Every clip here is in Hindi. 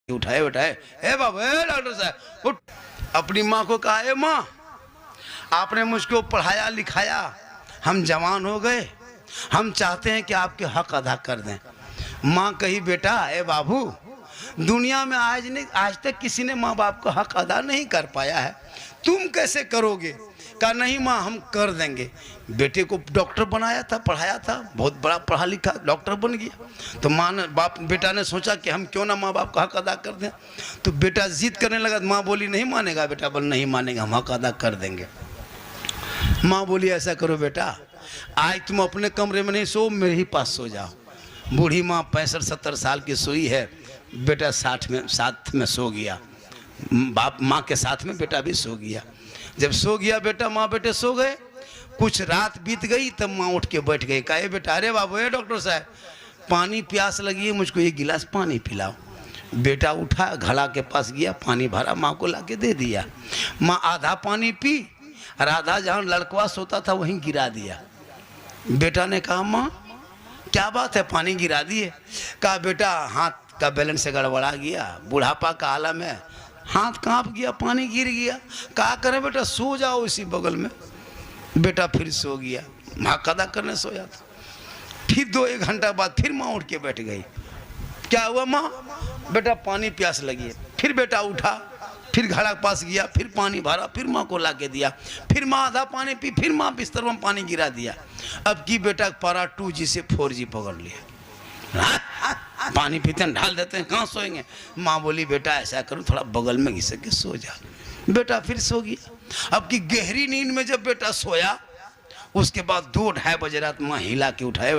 उठाए उठाए, ए बाबू, ए डॉक्टर साहब उठ। अपनी माँ को कहा, ए माँ, आपने मुझको पढ़ाया लिखाया, हम जवान हो गए, हम चाहते हैं कि आपके हक अदा कर दें। माँ कही, बेटा, ए बाबू, दुनिया में आज तक किसी ने माँ बाप का हक अदा नहीं कर पाया है, तुम कैसे करोगे? कहा, नहीं माँ, हम कर देंगे। बेटे को डॉक्टर बनाया था, पढ़ाया था, बहुत बड़ा पढ़ा लिखा डॉक्टर बन गया। तो माँ ने बेटा ने सोचा कि हम क्यों ना माँ बाप का हक अदा कर दें। तो बेटा जिद करने लगा। माँ बोली, नहीं मानेगा बेटा, बोल नहीं मानेगा, हम हक अदा कर देंगे। माँ बोली, ऐसा करो बेटा, आज तुम अपने कमरे में नहीं सो, मेरे ही पास सो जाओ। बूढ़ी माँ 65-70 साल की सोई है, बेटा साथ में सो गया। बाप माँ के साथ में बेटा भी सो गया। जब सो गया बेटा, माँ बेटे सो गए। कुछ रात बीत गई, तब माँ उठ के बैठ गई। कहा, बेटा, अरे बाबू, ए डॉक्टर साहब, पानी प्यास लगी है, मुझको एक गिलास पानी पिलाओ। बेटा उठा, घड़ा के पास गया, पानी भरा, माँ को लाके दे दिया। माँ आधा पानी पी और आधा जहाँ लड़कवा सोता था वहीं गिरा दिया। बेटा ने कहा, माँ क्या बात है, पानी गिरा दिए? कहा, बेटा, हाथ का बैलेंस गड़बड़ा गया, बुढ़ापा का आलम है, हाथ कांप गया, पानी गिर गया। क्या करें बेटा, सो जाओ इसी बगल में। बेटा फिर सो गया, माँ कदा करने सोया था। फिर 2-1 घंटा बाद फिर माँ उठ के बैठ गई। क्या हुआ माँ? बेटा पानी प्यास लगी है। फिर बेटा उठा, फिर घड़ा के पास गया, फिर पानी भरा, फिर माँ को ला के दिया। फिर माँ आधा पानी पी, फिर माँ बिस्तर में पानी गिरा दिया। अब की बेटा पारा 2G से 4G पकड़ लिया। पानी पीते हैं, ढाल देते हैं, कहाँ सोएंगे? माँ बोली, बेटा ऐसा करो, थोड़ा बगल में घिसक के सो जा। बेटा फिर सो गया। अब की गहरी नींद में जब बेटा सोया, उसके बाद 2-2:30 बजे रात माँ हिला के उठाए,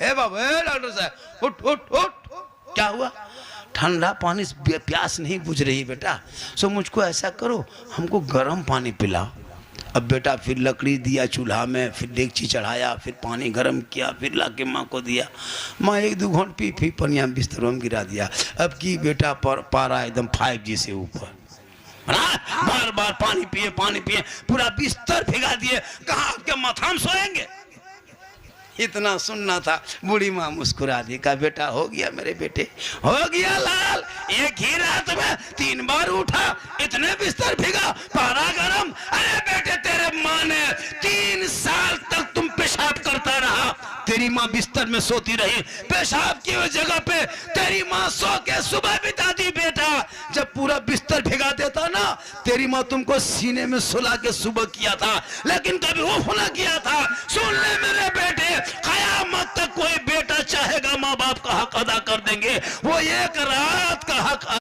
ए बाबू, ए डॉक्टर साहब, उठ उठ उठ। क्या हुआ? ठंडा पानी से प्यास नहीं बुझ रही बेटा, सो मुझको ऐसा करो, हमको गर्म पानी पिलाओ। अब बेटा फिर लकड़ी दिया चूल्हा में, फिर डेगची चढ़ाया, फिर पानी गर्म किया, फिर लाके माँ को दिया। माँ 1-2 घंट पी, फिर पनिया बिस्तरों में गिरा दिया। अब की बेटा पारा एकदम 5G से ऊपर। बार बार पानी पिए, पूरा बिस्तर भिगा दिए। कहाँ आपके माथा में सोएंगे? इतना सुनना था। बूढ़ी माँ मुस्कुरा दी। कहा, बेटा हो गया मेरे बेटे, हो गया लाल, एक ही रात में 3 बार उठा, इतने बिस्तर भिगा, पारा गरम। अरे बेटे, तेरे माँ ने 3 साल तक तुम पेशाब करता रहा, तेरी माँ बिस्तर में सोती रही, पेशाब की जगह पे तेरी माँ सो के सुबह बिता दी। बेटा जब पूरा बिस्तर भिगा देता ना, तेरी माँ तुमको सीने में सुला के सुबह किया था, लेकिन कभी वो होना किया था। सुन ले मेरे बेटे, कयामत तक कोई बेटा चाहेगा माँ बाप का हक अदा कर देंगे, वो एक रात का हक